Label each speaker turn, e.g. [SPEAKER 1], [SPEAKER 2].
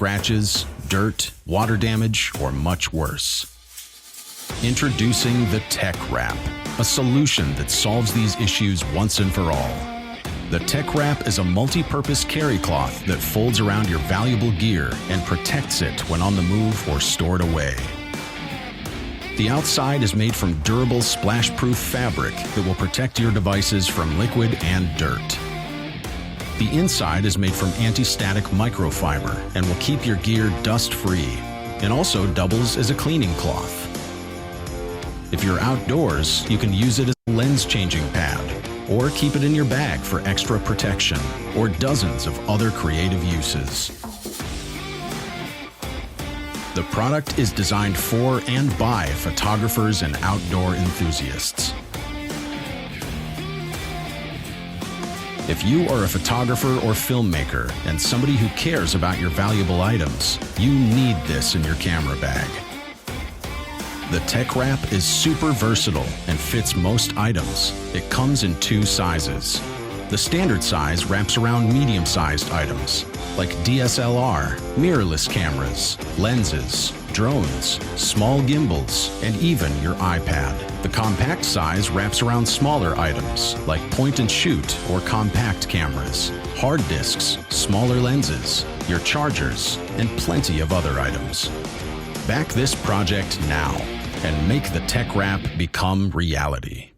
[SPEAKER 1] scratches, dirt, water damage, or much worse. Introducing the Tech Wrap, a solution that solves these issues once and for all. The Tech Wrap is a multi-purpose carry cloth that folds around your valuable gear and protects it when on the move or stored away. The outside is made from durable splash-proof fabric that will protect your devices from liquid and dirt. The inside is made from anti-static microfiber and will keep your gear dust-free. It also doubles as a cleaning cloth. If you're outdoors, you can use it as a lens-changing pad, or keep it in your bag for extra protection, or dozens of other creative uses. The product is designed for and by photographers and outdoor enthusiasts. If you are a photographer or filmmaker and somebody who cares about your valuable items, you need this in your camera bag. The Tech Wrap is super versatile and fits most items. It comes in 2 sizes. The standard size wraps around medium-sized items, like DSLR, mirrorless cameras, lenses, drones, small gimbals, and even your iPad. The compact size wraps around smaller items, like point-and-shoot or compact cameras, hard disks, smaller lenses, your chargers, and plenty of other items. Back this project now and make the Tech Wrap become reality.